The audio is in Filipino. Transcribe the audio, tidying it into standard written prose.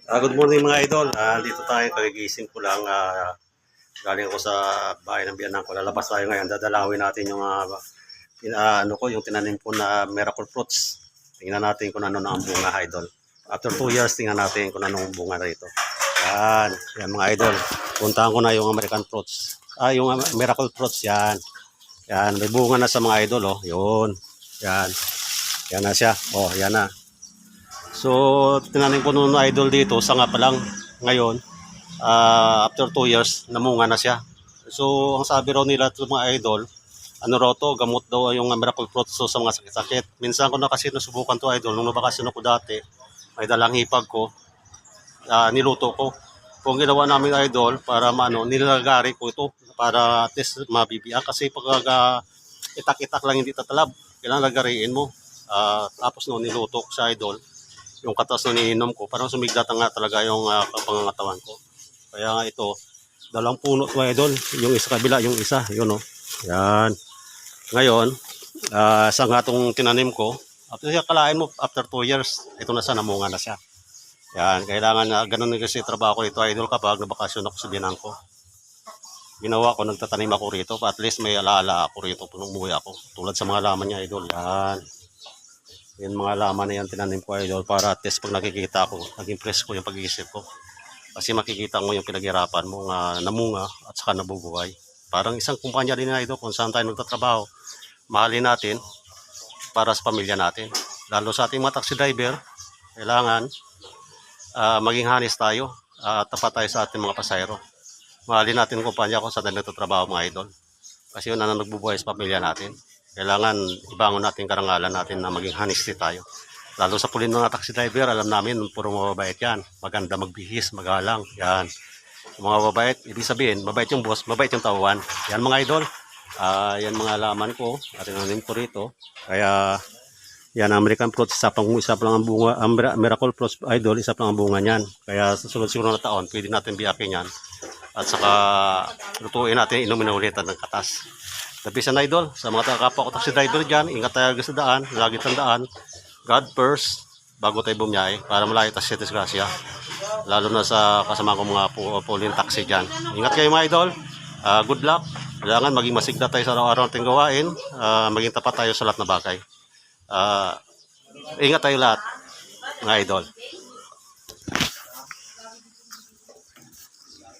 Good morning mga idol. Dito tayo, kagigising ko lang. Galing ako sa bahay ng biyanan ko. Lalabas tayo ngayon. Dadalawin natin yung yung tinanim ko na miracle fruits. Tingnan natin kung ano na ang bunga, idol. After 2 years, tingnan natin kung ano ang bunga rito. Yan mga idol. Puntahan ko na yung American fruits. Yung miracle fruits, yan. Yan, may bunga na sa mga idol, oh. Yun. Yan. Yan na siya. Oh, yan na. So, tinanim ko noon idol dito, sanga pa lang ngayon. After 2 years, namunga na siya. So, ang sabi raw nila sa mga idol, ano raw to, gamot daw yung miracle fruits sa mga sakit-sakit. Minsan ko na kasi nasubukan to idol, nung nabakasyon ako dati, may dalang hipag ko, niluto ko. Kung ginawa namin idol, para nilagari ko ito, para at least mabibiyak. Kasi pag itak-itak lang hindi tatalab, kailangan lagariin mo. Tapos no, niluto ko sa idol, yung katas na niinom ko, parang sumiglat nga talaga yung pangangatawan ko. Kaya nga ito, dalang puno to idol, yung isa kabila, yung isa, yun o. Yan. Ngayon, sa nga itong tinanim ko, after siya kalain mo, after 2 years, ito na siya, namunga na siya. Yan, kailangan ganun kasi trabaho ko ito idol kapag nabakasyon ako sa biyanan ko. Ginawa ko, nagtatanim ako rito, at least may alaala ako rito kung umuwi ako. Tulad sa mga laman niya idol, yan. Yan mga laman na yan tinanim ko idol para at least pag nakikita ko, nag-impress ko yung pag-iisip ko. Kasi makikita mo yung pinaghirapan mo nga namunga at saka nabubuhay. Parang isang kumpanya din na idol kung saan tayo nagtatrabaho. Mahalin natin para sa pamilya natin. Lalo sa ating mga taxi driver, kailangan maging hanis tayo, tapat tayo sa ating mga pasahero. Mahalin natin yung kumpanya kung saan tayo nagtatrabaho mga idol. Kasi yun na nagbubuhay sa pamilya natin. Kailangan ibangon natin karangalan natin na maging honesty tayo. Lalo sa pulin mga taxi driver, alam namin, puro mababait yan. Maganda magbihis, magalang. Yan. Mga mababait, ibig sabihin, mabait yung boss, mabait yung tauhan. Yan mga idol. Yan mga laman ko. At tinanim ko rito. Kaya, yan, American fruits, isa lang ang bunga. Miracle fruits idol, isa lang ang bunga niyan. Kaya sa sunod-sunod na taon, pwede natin biyakin yan. At saka, lutuin natin, inumin na ulit ng katas. Napisan na idol, sa mga kapwa ko taxi driver dyan, ingat tayo sa daan, lagi tandaan, God first, bago tayo bumiyahe, para malayo tayo sa disgrasya. Lalo na sa kasama ko mga pulling taxi dyan. Ingat kayo mga idol, good luck. Kailangan maging masigla tayo sa araw-araw natin gawain, maging tapat tayo sa lahat na bagay. Ingat tayo lahat, mga idol.